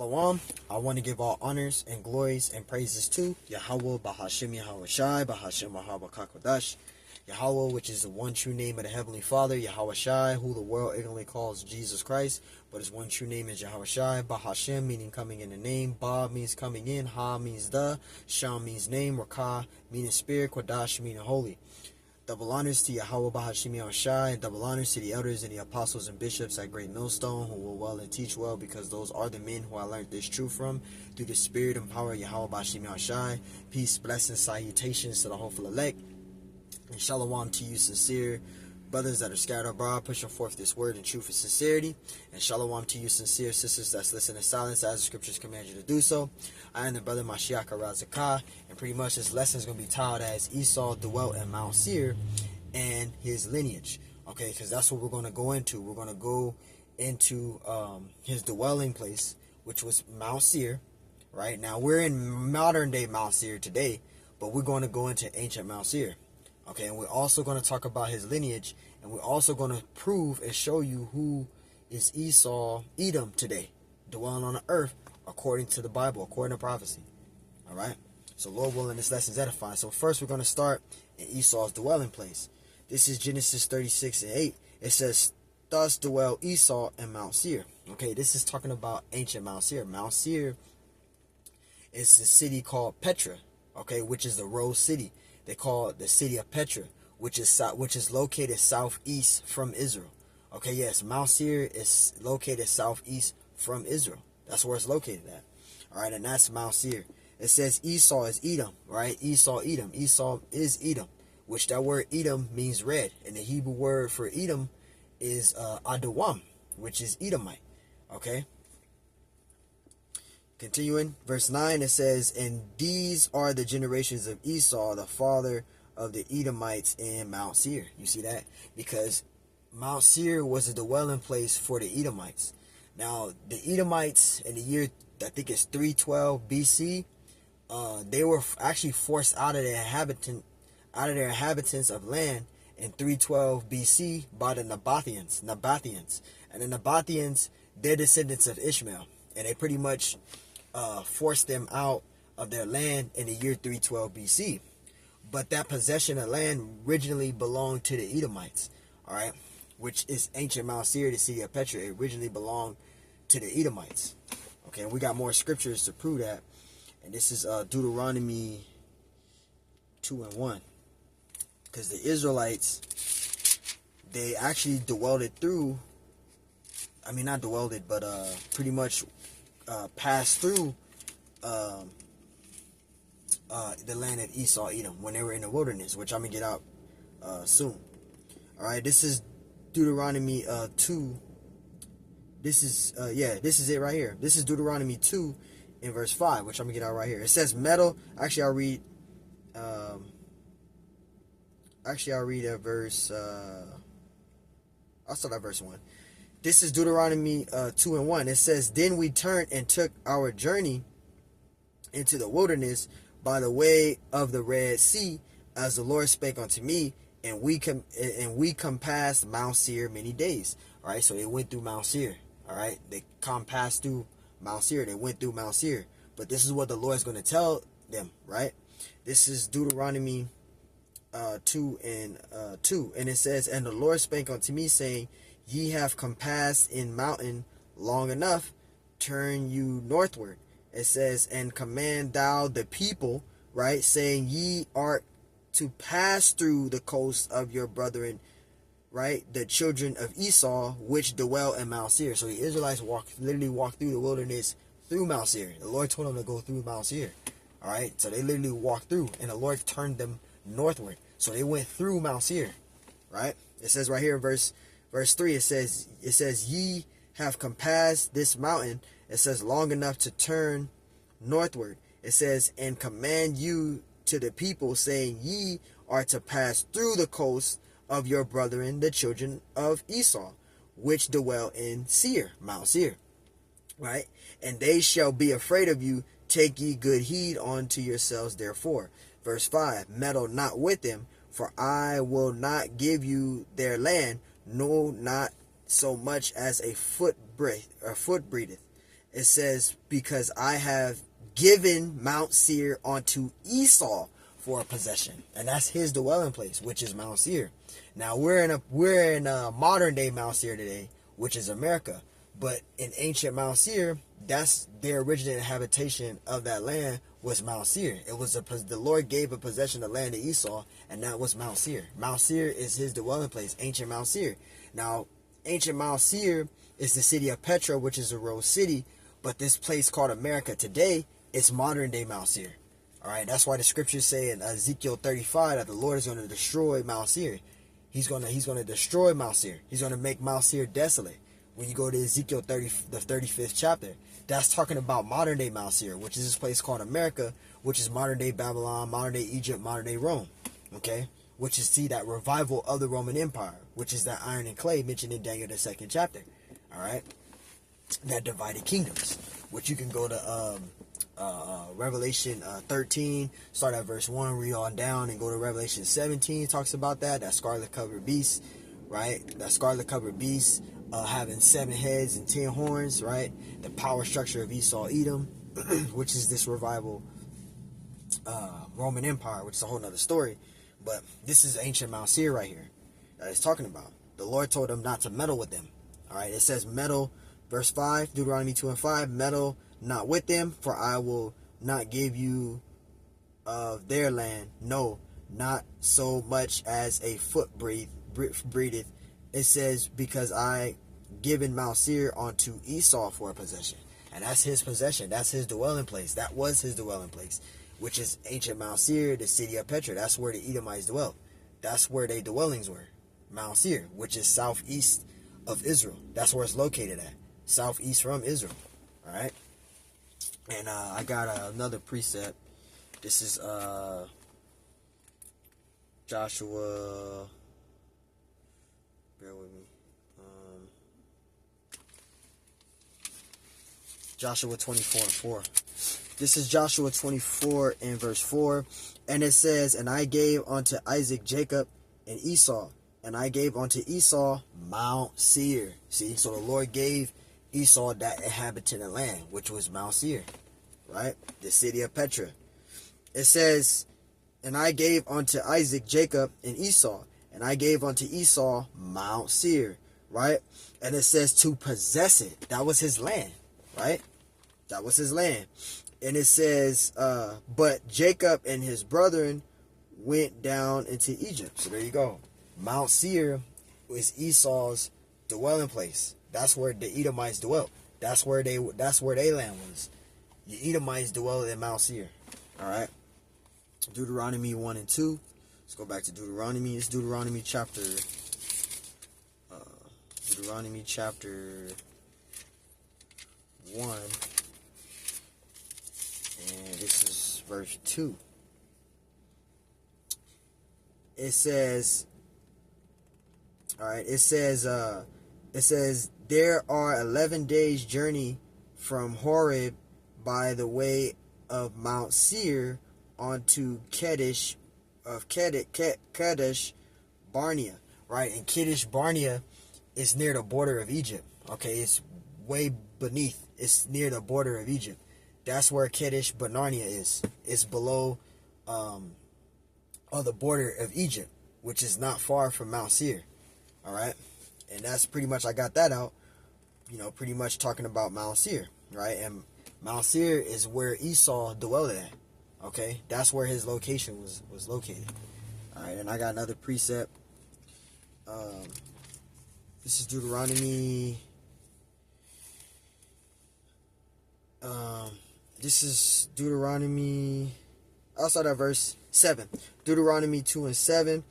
Shalom. I want to give all honors and glories and praises to Yahweh Bahashim Yahweh Shai Bahashim Yahweh Kakodash. Yahweh, which is the one true name of the Heavenly Father, Yahweh Shai, who the world ignorantly calls Jesus Christ, but his one true name is Yahweh Shai. Bahashim, meaning coming in the name. Ba means coming in. Ha means the. Sham means name. Rakah meaning spirit. Kodash meaning holy. Double honors to Yahweh Bahashim Yahweh Shai, and double honors to the elders and the apostles and bishops at Great Millstone who will well and teach well, because those are the men who I learned this truth from through the spirit and power of Yahweh Bahashim Yahweh Shai. Peace, blessings, salutations to the hopeful elect, and shalom to you sincere brothers that are scattered abroad, pushing forth this word in truth and sincerity. And shalom to you sincere sisters that's listening in silence as the scriptures command you to do so. I am the brother Mashiach Razakah, and pretty much this lesson is going to be titled as Esau dwelt in Mount Seir and his lineage. Okay, because that's what we're going to go into. We're going to go into his dwelling place, which was Mount Seir. Right now, we're in modern day Mount Seir today, but we're going to go into ancient Mount Seir. Okay, and we're also going to talk about his lineage, and we're also going to prove and show you who is Esau, Edom today, dwelling on the earth according to the Bible, according to prophecy. All right, so Lord willing, this lesson is edifying. So first, we're going to start in Esau's dwelling place. This is Genesis 36:8. It says, "Thus dwell Esau in Mount Seir." Okay, this is talking about ancient Mount Seir. Mount Seir is the city called Petra. Okay, which is the rose city. They call it the city of Petra, which is located southeast from Israel. Okay, yes, Mount Seir is located southeast from Israel. That's where it's located at. All right, and that's Mount Seir. It says Esau is Edom, right? Esau, Edom. Esau is Edom, which that word Edom means red. And the Hebrew word for Edom is Adawam, which is Edomite. Okay. Continuing, verse 9, it says, "And these are the generations of Esau, the father of the Edomites in Mount Seir." You see that? Because Mount Seir was a dwelling place for the Edomites. Now, the Edomites in the year, I think it's 312 BC, they were actually forced out of their inhabitants of land in 312 BC by the Nabateans. And the Nabateans, they're descendants of Ishmael. And they pretty much forced them out of their land in the year 312 BC. But that possession of land originally belonged to the Edomites, all right, which is ancient Mount Seir, the city of Petra. It originally belonged to the Edomites. Okay, and we got more scriptures to prove that. And this is Deuteronomy 2:1. Because the Israelites, they actually dwelled it through, I mean, not dwelled it, but pretty much passed through the land of Esau, Edom, when they were in the wilderness, which I'm going to get out soon. All right, this is Deuteronomy 2. This is it right here. This is Deuteronomy 2 in verse 5, which I'm going to get out right here. It says metal. Actually, I'll read a verse. I'll start at verse 1. This is Deuteronomy 2:1. It says, "Then we turned and took our journey into the wilderness by the way of the Red Sea, as the Lord spake unto me, and we compassed Mount Seir many days." All right, so they went through Mount Seir. All right, they compassed through Mount Seir. They went through Mount Seir. But this is what the Lord is going to tell them, right? This is Deuteronomy 2:2, and it says, "And the Lord spake unto me, saying, Ye have compassed in mountain long enough, turn you northward." It says, "And command thou the people," right, saying, "Ye are to pass through the coast of your brethren," right, "the children of Esau, which dwell in Mount Seir." So the Israelites literally walked through the wilderness through Mount Seir. The Lord told them to go through Mount Seir. All right, so they literally walked through, and the Lord turned them northward. So they went through Mount Seir, right? It says right here in verse 3, it says, "Ye have compassed this mountain." It says, "long enough to turn northward." It says, "And command you to the people, saying, Ye are to pass through the coast of your brethren, the children of Esau, which dwell in Seir," Mount Seir, right? "And they shall be afraid of you. Take ye good heed unto yourselves, therefore." Verse 5, "Meddle not with them, for I will not give you their land, no, not so much as a foot breadth. It says, because I have given Mount Seir unto Esau for a possession. And that's his dwelling place, which is Mount Seir. Now we're in a modern day Mount Seir today, which is America. But in ancient Mount Seir, that's their original habitation of that land was Mount Seir. It was the Lord gave a possession of land to Esau, and that was Mount Seir. Mount Seir is his dwelling place, ancient Mount Seir. Now, ancient Mount Seir is the city of Petra, which is a rose city, but this place called America today is modern day Mount Seir. All right, that's why the scriptures say in Ezekiel 35 that the Lord is going to destroy Mount Seir. He's going to destroy Mount Seir. He's going to make Mount Seir desolate. When you go to Ezekiel 30, the 35th chapter, that's talking about modern day Mount Seir, which is this place called America, which is modern day Babylon, modern day Egypt, modern day Rome. Okay, which is that revival of the Roman Empire, which is that iron and clay mentioned in Daniel the 2nd chapter. All right, that divided kingdoms, which you can go to Revelation 13, start at verse 1, read on down, and go to Revelation 17. Talks about that scarlet covered beast, right? That scarlet covered beast. Having 7 heads and 10 horns, right? The power structure of Esau, Edom, which is this revival Roman Empire, which is a whole nother story. But this is ancient Mount Seir right here that it's talking about. The Lord told them not to meddle with them. All right, it says meddle, verse 5, Deuteronomy 2 and 5, meddle not with them, for I will not give you of their land, no, not so much as a foot breatheth. It says, because I given Mount Seir unto Esau for a possession. And that's his possession. That's his dwelling place. That was his dwelling place, which is ancient Mount Seir, the city of Petra. That's where the Edomites dwelt. That's where their dwellings were. Mount Seir, which is southeast of Israel. That's where it's located at. Southeast from Israel. All right. And I got another precept. This is Joshua. Bear with me. Joshua 24 and 4. This is Joshua 24 and verse 4. And it says, and I gave unto Isaac Jacob and Esau. And I gave unto Esau Mount Seir. See, so the Lord gave Esau that inhabited land, which was Mount Seir. Right? The city of Petra. It says, and I gave unto Isaac Jacob and Esau. And I gave unto Esau Mount Seir, right? And it says to possess it. That was his land, right? That was his land. And it says, but Jacob and his brethren went down into Egypt. So there you go. Mount Seir is Esau's dwelling place. That's where the Edomites dwelt. That's where their land was. The Edomites dwelt in Mount Seir. All right. Deuteronomy 1 and 2. Let's go back to Deuteronomy. It's Deuteronomy chapter 1. And this is verse 2. It says, all right, it says, there are 11 days journey from Horeb by the way of Mount Seir onto Kadesh Barnea, right? And Kadesh Barnea is near the border of Egypt. Okay, it's way beneath. It's near the border of Egypt. That's where Kadesh Barnea is. It's below on the border of Egypt, which is not far from Mount Seir. All right, and that's pretty much, I got that out. You know, pretty much talking about Mount Seir, right? And Mount Seir is where Esau dwelled at. Okay, that's where his location was located. All right, and I got another precept. This is Deuteronomy. This is Deuteronomy. I'll start at verse 7. Deuteronomy 2 and 7.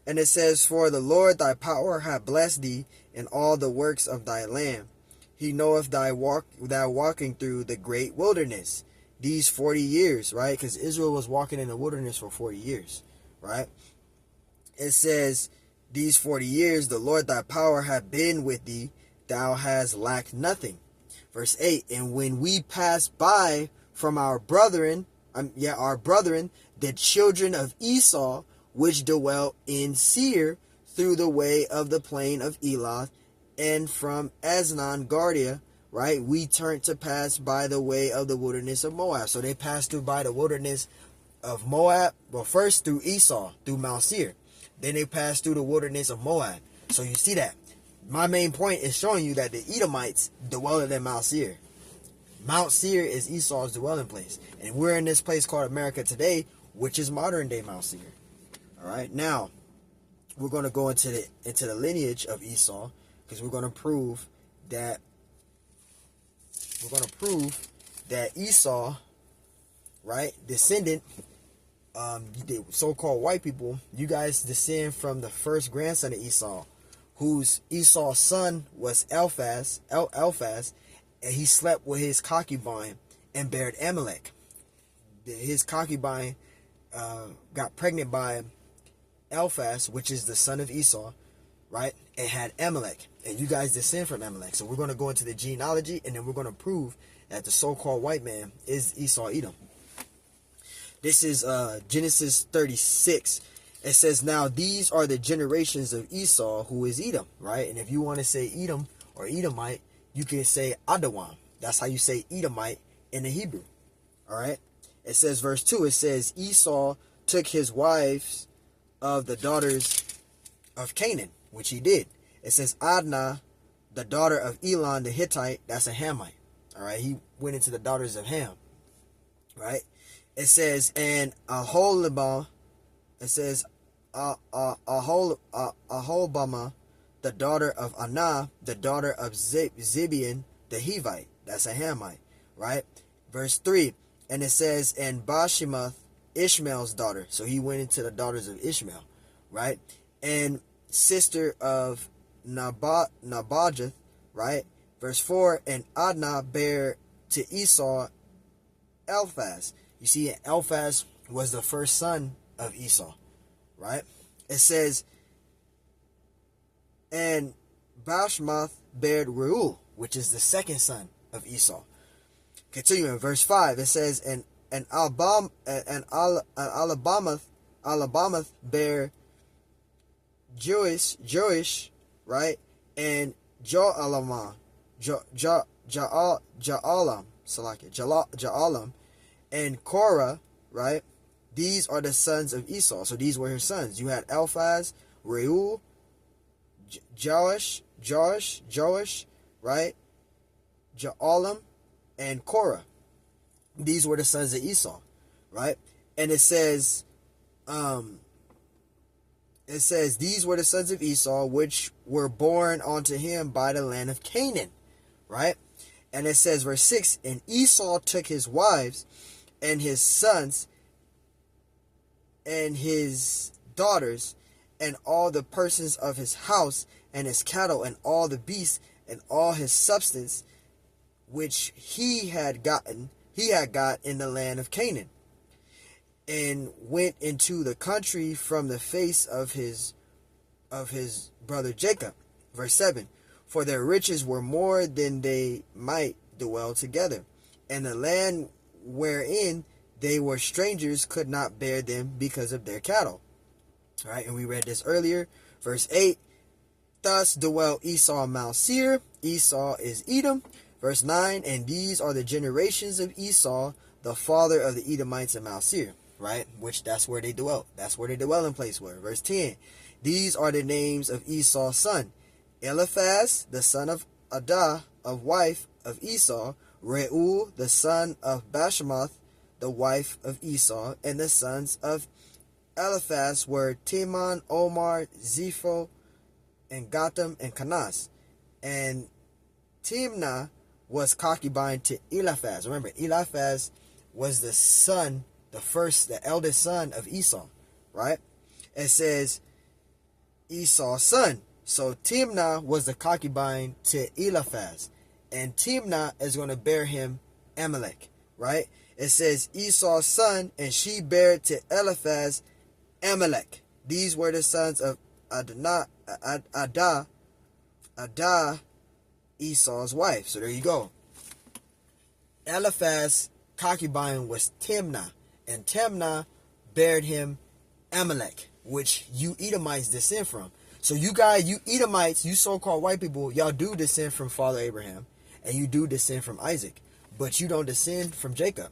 And it says, for the Lord thy power hath blessed thee in all the works of thy land. He knoweth thou walking through the great wilderness these 40 years, right? Because Israel was walking in the wilderness for 40 years, right? It says, these 40 years the Lord thy power hath been with thee, thou hast lacked nothing. Verse 8, and when we passed by from our brethren, the children of Esau, which dwelt in Seir, through the way of the plain of Eloth, and from Aznon Gardia right, we turned to pass by the way of the wilderness of Moab. So they passed through by the wilderness of Moab. Well, first through Esau, through Mount Seir. Then they passed through the wilderness of Moab. So you see that. My main point is showing you that the Edomites dwelled in Mount Seir. Mount Seir is Esau's dwelling place. And we're in this place called America today, which is modern day Mount Seir. All right. Now, we're going to go into the lineage of Esau, because we're going to prove that Esau, right, descendant, the so-called white people, you guys descend from the first grandson of Esau, whose Esau's son was Eliphaz, and he slept with his concubine and bared Amalek. His concubine got pregnant by Eliphaz, which is the son of Esau, right, and had Amalek. And you guys descend from Amalek. So we're going to go into the genealogy, and then we're going to prove that the so-called white man is Esau Edom. This is Genesis 36. It says, now these are the generations of Esau, who is Edom, right? And if you want to say Edom or Edomite, you can say Adawam. That's how you say Edomite in the Hebrew, all right? It says, verse 2, it says, Esau took his wives of the daughters of Canaan, which he did. It says, Adnah, the daughter of Elon the Hittite, that's a Hamite, all right? He went into the daughters of Ham, right? It says, and Aholibah, it says, Aholibamah, the daughter of Anah, the daughter of Zibeon the Hivite, that's a Hamite, right? Verse 3, and it says, and Bashemath, Ishmael's daughter, so he went into the daughters of Ishmael, right? And sister of Nabajoth, right? Verse 4, and Adnah bare to Esau Eliphaz. You see, Eliphaz was the first son of Esau, right? It says, and Bashemath bare Reuel, which is the second son of Esau. Continuing, verse 5, it says, and Alabamath bare Jewish, right? And Ja'alam, and Korah, right? These are the sons of Esau. So these were his sons. You had Eliphaz, Reuel, Joash, right? Ja'alam, and Korah. These were the sons of Esau, right? And it says, these were the sons of Esau, which were born unto him by the land of Canaan, right? And it says, verse 6, and Esau took his wives and his sons and his daughters and all the persons of his house and his cattle and all the beasts and all his substance, which he had got in the land of Canaan, and went into the country from the face of his brother Jacob. Verse 7, for their riches were more than they might dwell together, and the land wherein they were strangers could not bear them because of their cattle. All right, and we read this earlier. Verse 8, thus dwelt Esau in Mount Seir. Esau is Edom. Verse 9, and these are the generations of Esau, the father of the Edomites in Mount Seir, right? Which that's where they dwelt. That's where their dwelling place were. Verse 10, these are the names of Esau's son. Eliphaz, the son of Adah, of wife of Esau. Reuel, the son of Bashemath, the wife of Esau. And the sons of Eliphaz were Teman, Omar, Zepho, and Gatam, and Kanas. And Timnah was concubine to Eliphaz. Remember, Eliphaz was the son, the eldest son of Esau, right? It says Esau's son. So Timnah was the concubine to Eliphaz, and Timnah is going to bear him Amalek, right? It says Esau's son, and she bare to Eliphaz Amalek. These were the sons of Adah, Esau's wife. So there you go. Eliphaz's concubine was Timnah, and Timnah bared him Amalek, which you Edomites descend from. So you guys, you Edomites, you so-called white people, y'all do descend from Father Abraham, and you do descend from Isaac, but you don't descend from Jacob.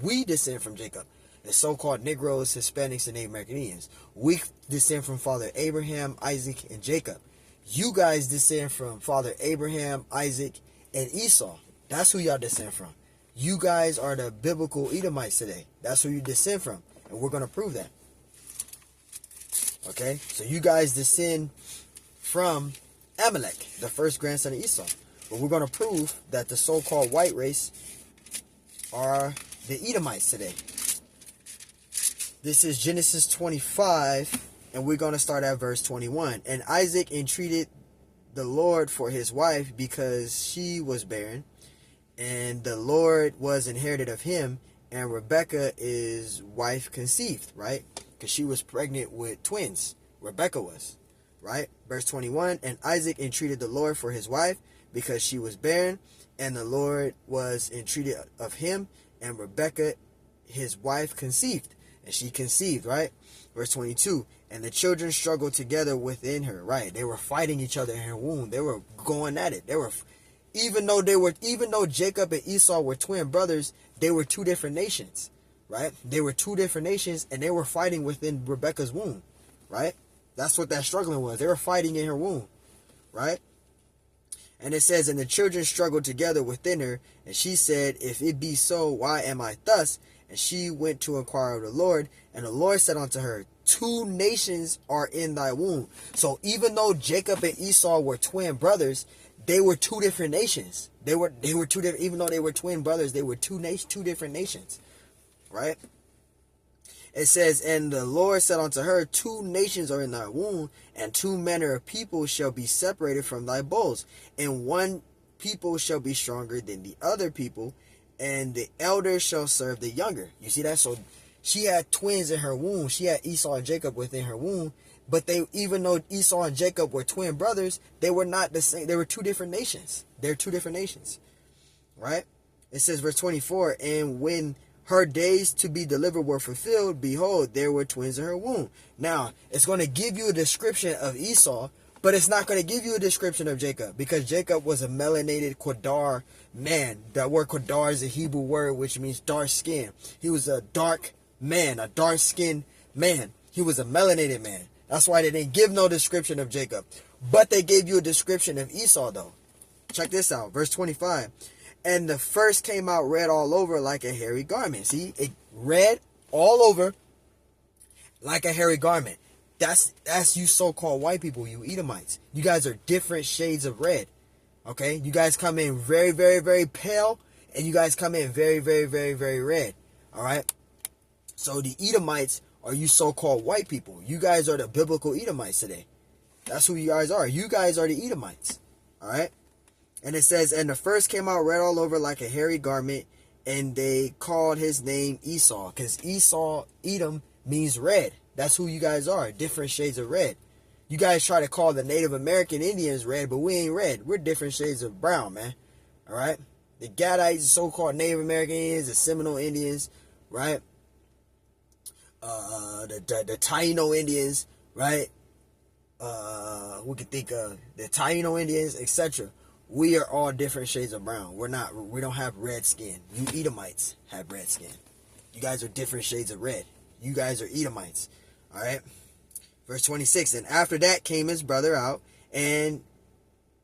We descend from Jacob. The so-called Negroes, Hispanics, and Native American Indians. We descend from Father Abraham, Isaac, and Jacob. You guys descend from Father Abraham, Isaac, and Esau. That's who y'all descend from. You guys are the biblical Edomites today. That's who you descend from. And we're going to prove that. Okay? So you guys descend from Amalek, the first grandson of Esau. But we're going to prove that the so-called white race are the Edomites today. This is Genesis 25, and we're going to start at verse 21. And Isaac entreated the Lord for his wife because she was barren, and the Lord was inherited of him, and Rebekah, his wife, conceived, right? Because she was pregnant with twins. Rebekah was, right? Verse 21, and Isaac entreated the Lord for his wife because she was barren, and the Lord was entreated of him, and Rebekah, his wife, conceived. And she conceived, right? Verse 22, and the children struggled together within her, right? They were fighting each other in her womb. They were going at it. Even though Jacob and Esau were twin brothers, they were two different nations, right? They were two different nations, and they were fighting within Rebekah's womb, right? That's what that struggling was. They were fighting in her womb, right? And it says, and the children struggled together within her, and she said, if it be so, why am I thus? And she went to inquire of the Lord, and the Lord said unto her, 2 nations are in thy womb. So even though Jacob and Esau were twin brothers, they were two different nations. They were two different. Even though they were twin brothers, they were two different nations, right? It says, and the Lord said unto her, 2 nations are in thy womb, and 2 manner of people shall be separated from thy bowels, and one people shall be stronger than the other people, and the elder shall serve the younger. You see that? So she had twins in her womb. She had Esau and Jacob within her womb. But even though Esau and Jacob were twin brothers, they were not the same. They were two different nations. They're two different nations. Right? It says, verse 24, and when her days to be delivered were fulfilled, behold, there were twins in her womb. Now, it's going to give you a description of Esau, but it's not going to give you a description of Jacob, because Jacob was a melanated Qadar man. That word Qadar is a Hebrew word which means dark skin. He was a dark man, a dark skinned man. He was a melanated man. That's why they didn't give no description of Jacob. But they gave you a description of Esau though. Check this out. Verse 25. And the first came out red all over like a hairy garment. See, it red all over like a hairy garment. That's you so-called white people, you Edomites. You guys are different shades of red. Okay? You guys come in very, very, very pale, and you guys come in very, very, very, very red. Alright? So the Edomites are you so-called white people. You guys are the biblical Edomites today. That's who you guys are. You guys are the Edomites. Alright? And it says, and the first came out red all over like a hairy garment, and they called his name Esau. Because Esau, Edom, means red. That's who you guys are. Different shades of red. You guys try to call the Native American Indians red, but we ain't red. We're different shades of brown, man. Alright? The Gadites, the so-called Native American Indians, the Seminole Indians, right? The Taino Indians, right? We could think of the Taino Indians, etc. We are all different shades of brown. We don't have red skin. You Edomites have red skin. You guys are different shades of red. You guys are Edomites. Alright? Verse 26. And after that came his brother out, and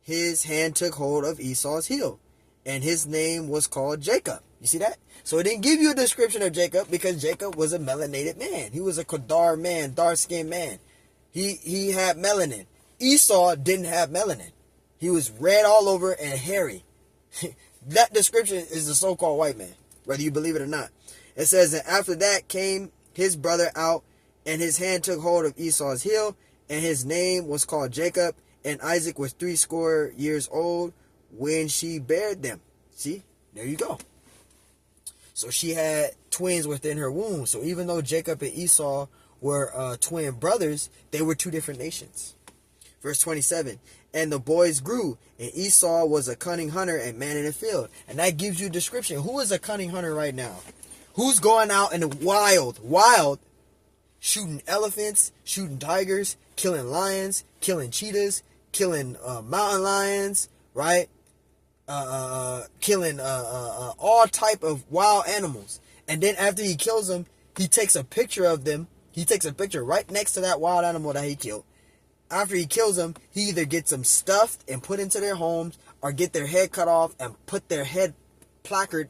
his hand took hold of Esau's heel, and his name was called Jacob. You see that? So it didn't give you a description of Jacob, because Jacob was a melanated man. He was a Qadar man, dark-skinned man. He had melanin. Esau didn't have melanin. He was red all over and hairy. That description is the so-called white man, whether you believe it or not. It says, and after that came his brother out, and his hand took hold of Esau's heel, and his name was called Jacob, and Isaac was 80 years old when she bare them. See? There you go. So she had twins within her womb. So even though Jacob and Esau were twin brothers, they were two different nations. Verse 27. And the boys grew, and Esau was a cunning hunter and man in the field. And that gives you a description. Who is a cunning hunter right now? Who's going out in the wild, shooting elephants, shooting tigers, killing lions, killing cheetahs, killing mountain lions, right? killing all type of wild animals. And then after he kills them, he takes a picture of them. He takes a picture right next to that wild animal that he killed. After he kills them, he either gets them stuffed and put into their homes, or get their head cut off and put their head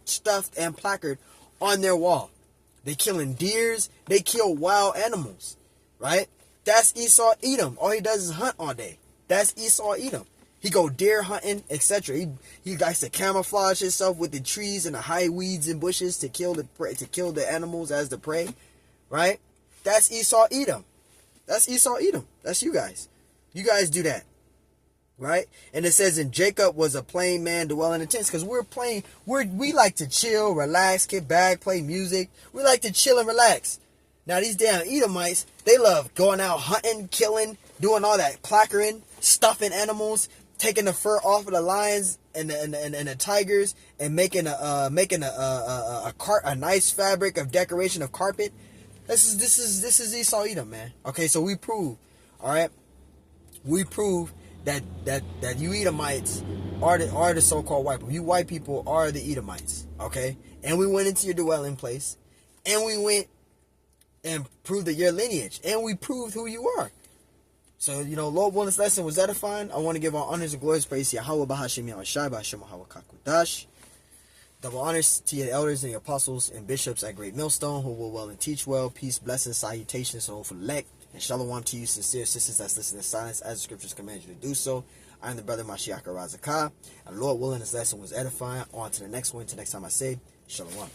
stuffed and placard on their wall. They killing deers. They kill wild animals, right? That's Esau Edom. All he does is hunt all day. That's Esau Edom. He go deer hunting, etc. He likes to camouflage himself with the trees and the high weeds and bushes to kill the prey, to kill the animals as the prey, right? That's Esau Edom. That's Esau Edom. That's you guys. You guys do that, right? And it says, and Jacob was a plain man dwelling in tents, because we like to chill, relax, get back, play music. We like to chill and relax. Now these damn Edomites, they love going out hunting, killing, doing all that placarding, stuffing animals, taking the fur off of the lions and the tigers, and making a nice fabric of decoration of carpet. This is Esau Edom, man. Okay, so we prove, all right, we prove that you Edomites are the so-called white people. You white people are the Edomites, okay? And we went into your dwelling place, and we went and proved that your lineage, and we proved who you are. So, Lord willing, this lesson was edifying. I want to give all honors and glories, praise to Yahweh, Bahashim Yahushai, Bahashim Yahweh Kakudash. Double honors to your elders and your apostles and bishops at Great Millstone, who will well and teach well. Peace, blessings, salutations, and hopeful elect. And shalom to you, sincere sisters that's listening in silence, as the scriptures command you to do so. I am the brother Mashiach Razakah. And Lord willing, this lesson was edifying. On to the next one. Till next time I say, shalom.